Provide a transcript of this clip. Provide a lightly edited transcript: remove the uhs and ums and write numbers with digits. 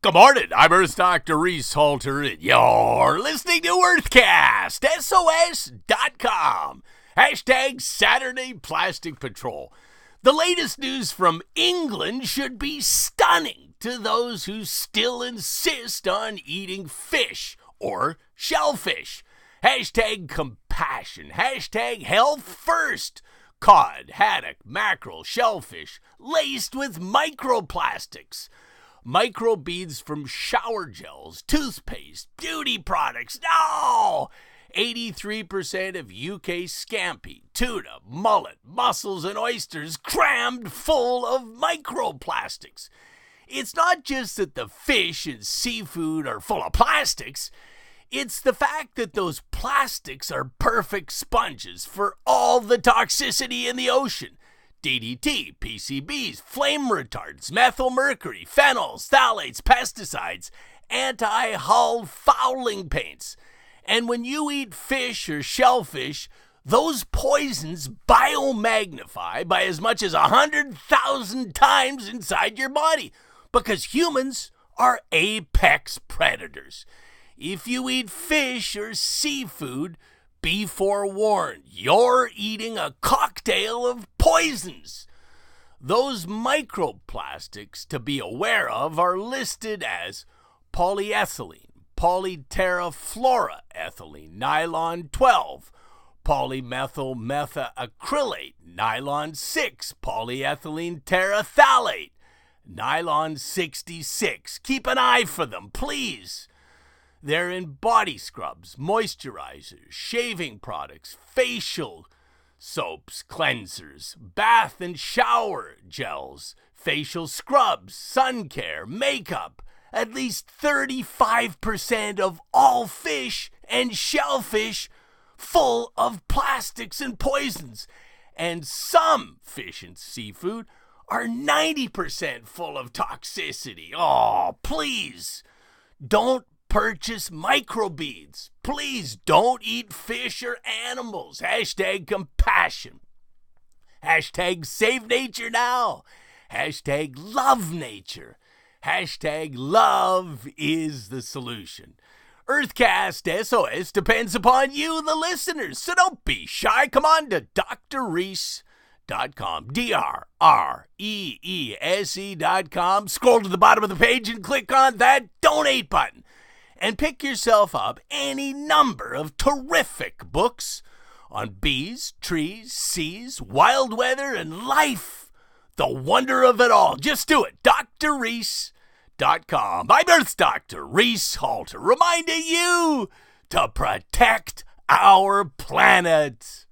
Good morning, I'm Earth Dr. Reese Halter, and you're listening to Earthcast, SOS.com. Hashtag Saturday Plastic Patrol. The latest news from England should be stunning to those who still insist on eating fish or shellfish. Hashtag compassion. Hashtag health first. Cod, haddock, mackerel, shellfish, laced with microplastics. Microbeads from shower gels, toothpaste, beauty products. No! 83% of UK scampi, tuna, mullet, mussels, and oysters crammed full of microplastics. It's not just that the fish and seafood are full of plastics. It's the fact that those plastics are perfect sponges for all the toxicity in the ocean. DDT, PCBs, flame retardants, methylmercury, phenols, phthalates, pesticides, anti-hull fouling paints. And when you eat fish or shellfish, those poisons biomagnify by as much as 100,000 times inside your body because humans are apex predators. If you eat fish or seafood, be forewarned, you're eating a cocktail of poisons. Those microplastics to be aware of are listed as polyethylene, polyterafluoroethylene, nylon 12, polymethyl methacrylate, nylon 6, polyethylene terephthalate, nylon 66. Keep an eye for them, please. They're in body scrubs, moisturizers, shaving products, facial soaps, cleansers, bath and shower gels, facial scrubs, sun care, makeup. At least 35% of all fish and shellfish full of plastics and poisons. And some fish and seafood are 90% full of toxicity. Oh, please, don't purchase microbeads. Please don't eat fish or animals. Hashtag compassion. Hashtag save nature now. Hashtag love nature. Hashtag love is the solution. Earthcast SOS depends upon you, the listeners, so don't be shy. Come on to drreese.com, DRREESE.com. Scroll to the bottom of the page and click on that donate button. And pick yourself up any number of terrific books on bees, trees, seas, wild weather, and life. The wonder of it all. Just do it. drreese.com. I'm Earth Dr. Reese Halter, reminding you to protect our planet.